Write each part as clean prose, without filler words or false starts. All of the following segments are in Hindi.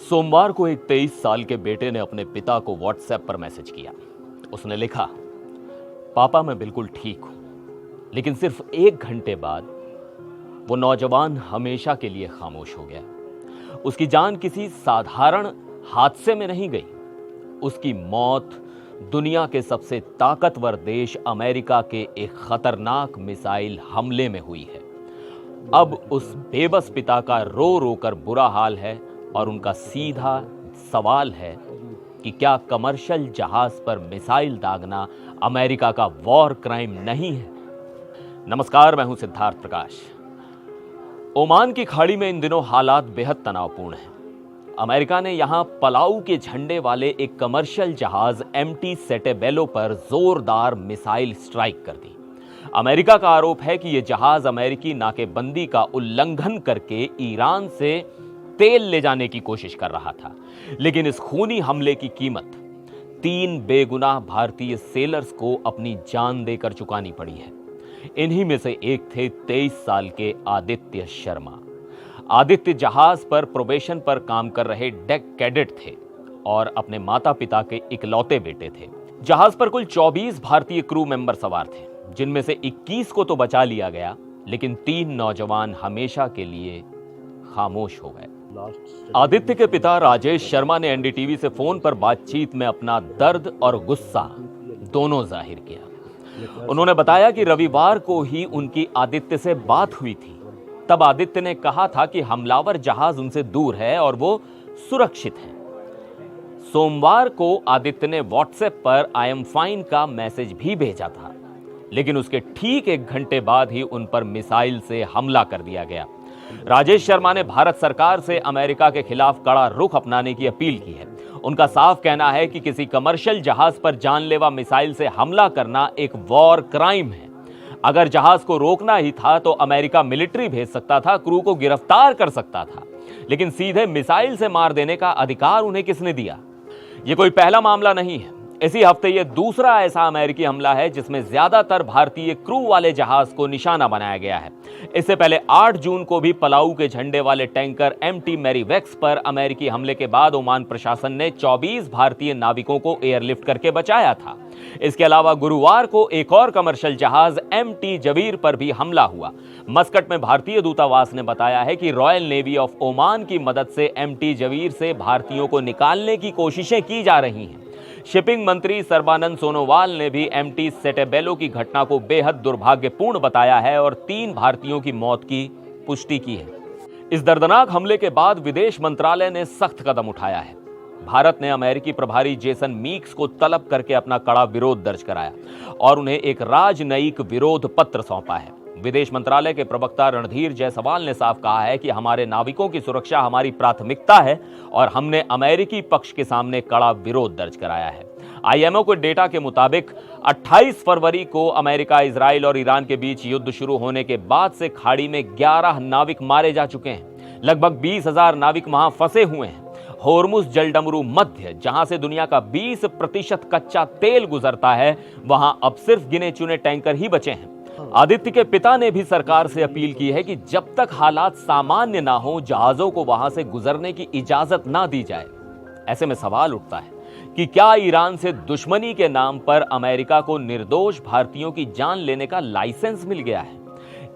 सोमवार को एक 23 साल के बेटे ने अपने पिता को व्हाट्सएप पर मैसेज किया। उसने लिखा, पापा मैं बिल्कुल ठीक हूं। लेकिन सिर्फ 1 घंटे बाद वो नौजवान हमेशा के लिए खामोश हो गया। उसकी जान किसी साधारण हादसे में नहीं गई। उसकी मौत दुनिया के सबसे ताकतवर देश अमेरिका के एक खतरनाक मिसाइल हमले में हुई है। अब उस बेबस पिता का रो रो कर बुरा हाल है और उनका सीधा सवाल है कि क्या कमर्शियल जहाज पर मिसाइल दागना अमेरिका का वॉर क्राइम नहीं है। नमस्कार, मैं हूं सिद्धार्थ प्रकाश। ओमान की खाड़ी में इन दिनों हालात बेहद तनावपूर्ण हैं। अमेरिका ने यहां पलाऊ के झंडे वाले एक कमर्शियल जहाज MT सेटेबेलो पर जोरदार मिसाइल स्ट्राइक कर दी। अमेरिका का आरोप है कि यह जहाज अमेरिकी नाकेबंदी का उल्लंघन करके ईरान से तेल ले जाने की कोशिश कर रहा था। लेकिन इस खूनी हमले की कीमत 3 बेगुनाह भारतीय सेलर्स को अपनी जान देकर चुकानी पड़ी है। इन्हीं में से एक थे 23 साल के आदित्य शर्मा। आदित्य जहाज पर प्रोबेशन पर काम कर रहे डेक कैडेट थे और अपने माता पिता के इकलौते बेटे थे। जहाज पर कुल 24 भारतीय क्रू मेंबर सवार थे, जिनमें से 21 को तो बचा लिया गया, लेकिन 3 नौजवान हमेशा के लिए खामोश हो गए। आदित्य के पिता राजेश शर्मा ने NDTV से फोन पर बातचीत में अपना दर्द और गुस्सा दोनों जाहिर किया। उन्होंने बताया कि रविवार को ही उनकी आदित्य से बात हुई थी। तब आदित्य ने कहा था कि हमलावर जहाज उनसे दूर है और वो सुरक्षित है। सोमवार को आदित्य ने व्हाट्सएप पर आई एम फाइन का मैसेज भी भेजा था, लेकिन उसके ठीक 1 घंटे बाद ही उन पर मिसाइल से हमला कर दिया गया। राजेश शर्मा ने भारत सरकार से अमेरिका के खिलाफ कड़ा रुख अपनाने की अपील की है। उनका साफ कहना है कि किसी कमर्शियल जहाज पर जानलेवा मिसाइल से हमला करना एक वॉर क्राइम है। अगर जहाज को रोकना ही था तो अमेरिका मिलिट्री भेज सकता था, क्रू को गिरफ्तार कर सकता था, लेकिन सीधे मिसाइल से मार देने का अधिकार उन्हें किसने दिया? यह कोई पहला मामला नहीं है। इसी हफ्ते यह दूसरा ऐसा अमेरिकी हमला है जिसमें ज्यादातर भारतीय क्रू वाले जहाज को निशाना बनाया गया है। इससे पहले 8 जून को भी पलाऊ के झंडे वाले टैंकर MT मैरीवेक्स पर अमेरिकी हमले के बाद ओमान प्रशासन ने 24 भारतीय नाविकों को एयरलिफ्ट करके बचाया था। इसके अलावा गुरुवार को एक और कमर्शियल जहाज MT जवीर पर भी हमला हुआ। मस्कट में भारतीय दूतावास ने बताया है कि रॉयल नेवी ऑफ ओमान की मदद से MT जवीर से भारतीयों को निकालने की कोशिशें की जा रही हैं। शिपिंग मंत्री सर्बानंद सोनोवाल ने भी MT सेटेबेलो की घटना को बेहद दुर्भाग्यपूर्ण बताया है और 3 भारतीयों की मौत की पुष्टि की है। इस दर्दनाक हमले के बाद विदेश मंत्रालय ने सख्त कदम उठाया है। भारत ने अमेरिकी प्रभारी जेसन मीक्स को तलब करके अपना कड़ा विरोध दर्ज कराया और उन्हें एक राजनयिक विरोध पत्र सौंपा है। विदेश मंत्रालय के प्रवक्ता रणधीर जायसवाल ने साफ कहा है कि हमारे नाविकों की सुरक्षा हमारी प्राथमिकता है और हमने अमेरिकी पक्ष के सामने कड़ा विरोध दर्ज कराया है। IMO के डेटा के मुताबिक 28 फरवरी को अमेरिका, इजराइल और ईरान के बीच युद्ध शुरू होने के बाद से खाड़ी में 11 नाविक मारे जा चुके हैं। लगभग 20,000 नाविक वहां फंसे हुए हैं। होर्मुज जलडमरू मध्य, जहां से दुनिया का 20% कच्चा तेल गुजरता है, वहां अब सिर्फ गिने चुने टैंकर ही बचे हैं। आदित्य के पिता ने भी सरकार से अपील की है कि जब तक हालात सामान्य ना हो, जहाजों को वहां से गुजरने की इजाजत ना दी जाए। ऐसे में सवाल उठता है कि क्या ईरान से दुश्मनी के नाम पर अमेरिका को निर्दोष भारतीयों की जान लेने का लाइसेंस मिल गया है?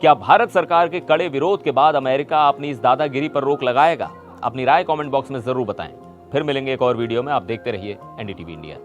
क्या भारत सरकार के कड़े विरोध के बाद अमेरिका अपनी इस दादागिरी पर रोक लगाएगा? अपनी राय कमेंट बॉक्स में जरूर बताएं। फिर मिलेंगे एक और वीडियो में। आप देखते रहिए NDTV इंडिया।